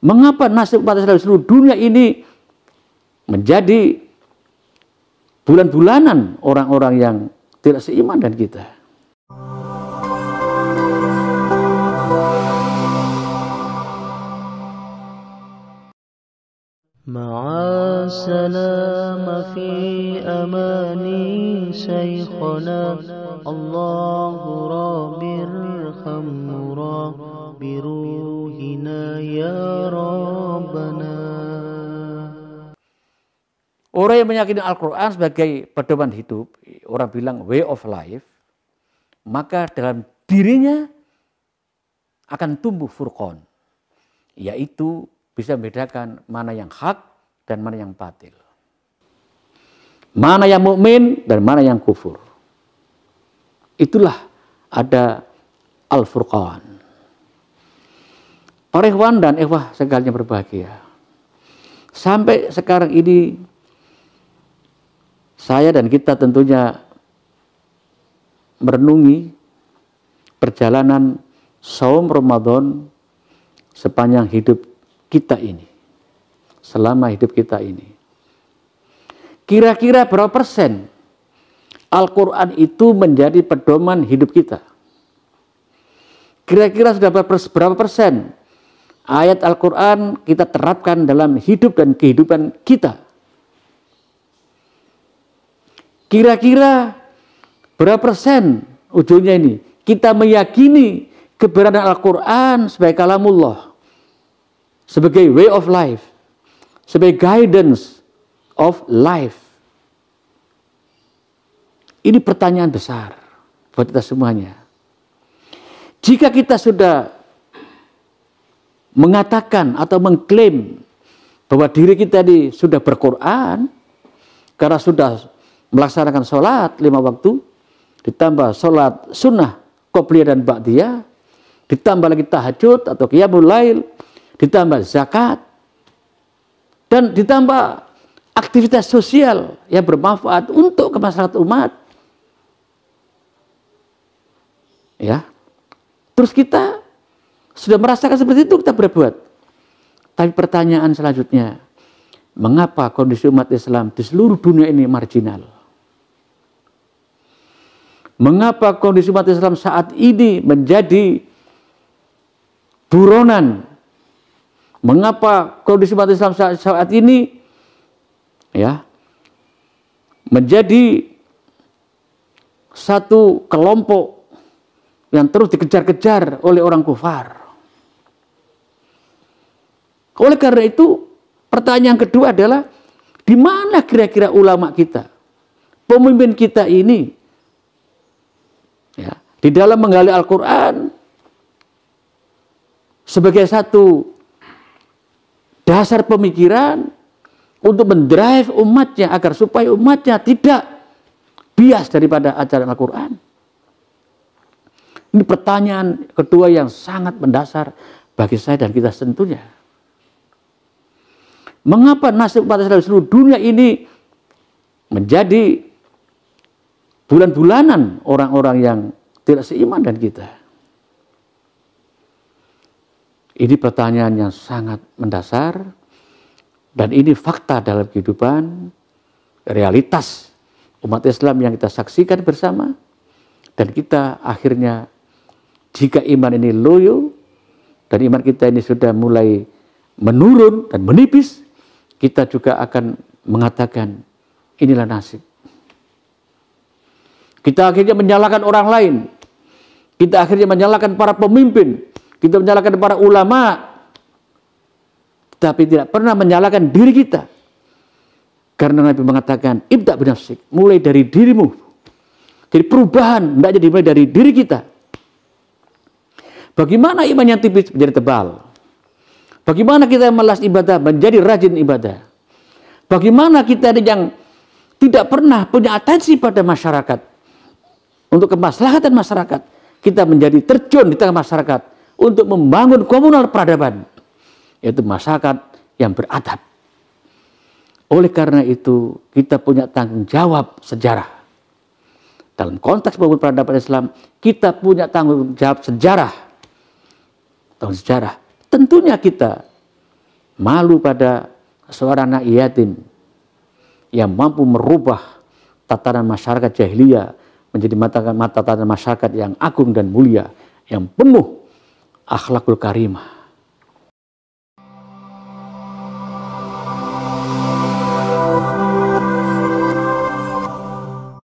Mengapa nasib umat Islam di seluruh dunia ini menjadi bulan-bulanan orang-orang yang tidak seiman dengan kita? Ma'asalam fi amani syekhana Allahu rabbir khamura biruhina ya Rabbana. Orang yang meyakini Al-Quran sebagai pedoman hidup, orang bilang way of life, maka dalam dirinya akan tumbuh furqan, yaitu bisa membedakan mana yang hak dan mana yang batil, mana yang mukmin dan mana yang kufur. Itulah ada Al-Furqan. Para ikhwan dan ikhwah sekalian berbahagia, sampai sekarang ini saya dan kita tentunya merenungi perjalanan saum Ramadan sepanjang hidup kita ini, selama hidup kita ini. Kira-kira berapa persen Al-Quran itu menjadi pedoman hidup kita? Kira-kira sudah berapa persen ayat Al-Quran kita terapkan dalam hidup dan kehidupan kita? Kira-kira berapa persen ujungnya ini kita meyakini keberadaan Al-Quran sebagai kalamullah, sebagai way of life, sebagai guidance of life? Ini pertanyaan besar buat kita semuanya. Jika kita sudah mengatakan atau mengklaim bahwa diri kita ini sudah berquran, karena sudah melaksanakan sholat 5 waktu, ditambah sholat sunnah, qobliyah dan ba'diyah, ditambah lagi tahajud atau qiyamul lail, ditambah zakat, dan ditambah aktivitas sosial yang bermanfaat untuk kemaslahatan umat. Ya, terus kita sudah merasakan seperti itu, kita berbuat. Tapi pertanyaan selanjutnya, mengapa kondisi umat Islam di seluruh dunia ini marginal? Mengapa kondisi umat Islam saat ini menjadi buronan? Mengapa kondisi umat Islam saat ini ya menjadi satu kelompok yang terus dikejar-kejar oleh orang kufar? Oleh karena itu, pertanyaan kedua adalah, di mana kira-kira ulama kita, pemimpin kita ini, ya, di dalam menggali Al-Quran sebagai satu dasar pemikiran untuk mendrive umatnya agar supaya umatnya tidak bias daripada ajaran Al-Quran? Ini pertanyaan kedua yang sangat mendasar bagi saya dan kita tentunya. Mengapa nasib umat Islam di seluruh dunia ini menjadi bulan-bulanan orang-orang yang tidak seiman dengan kita? Ini pertanyaan yang sangat mendasar, dan ini fakta dalam kehidupan, realitas umat Islam yang kita saksikan bersama. Dan kita akhirnya, jika iman ini loyo dan iman kita ini sudah mulai menurun dan menipis, kita juga akan mengatakan inilah nasib. Kita akhirnya menyalahkan orang lain, kita akhirnya menyalahkan para pemimpin, kita menyalahkan para ulama, tapi tidak pernah menyalahkan diri kita. Karena Nabi mengatakan, ibda' binafsik, mulai dari dirimu. Jadi perubahan hendaknya dimulai dari diri kita. Bagaimana iman yang tipis menjadi tebal? Bagaimana kita yang malas ibadah menjadi rajin ibadah? Bagaimana kita yang tidak pernah punya atensi pada masyarakat, untuk kemaslahatan masyarakat, kita menjadi terjun di tengah masyarakat untuk membangun komunal peradaban, yaitu masyarakat yang beradab. Oleh karena itu, kita punya tanggung jawab sejarah. Dalam konteks membangun peradaban Islam, kita punya tanggung jawab sejarah. Tanggung sejarah. Tentunya kita malu pada seorang anak yatim yang mampu merubah tatanan masyarakat jahiliyah menjadi tatanan masyarakat yang agung dan mulia, yang penuh akhlakul karimah.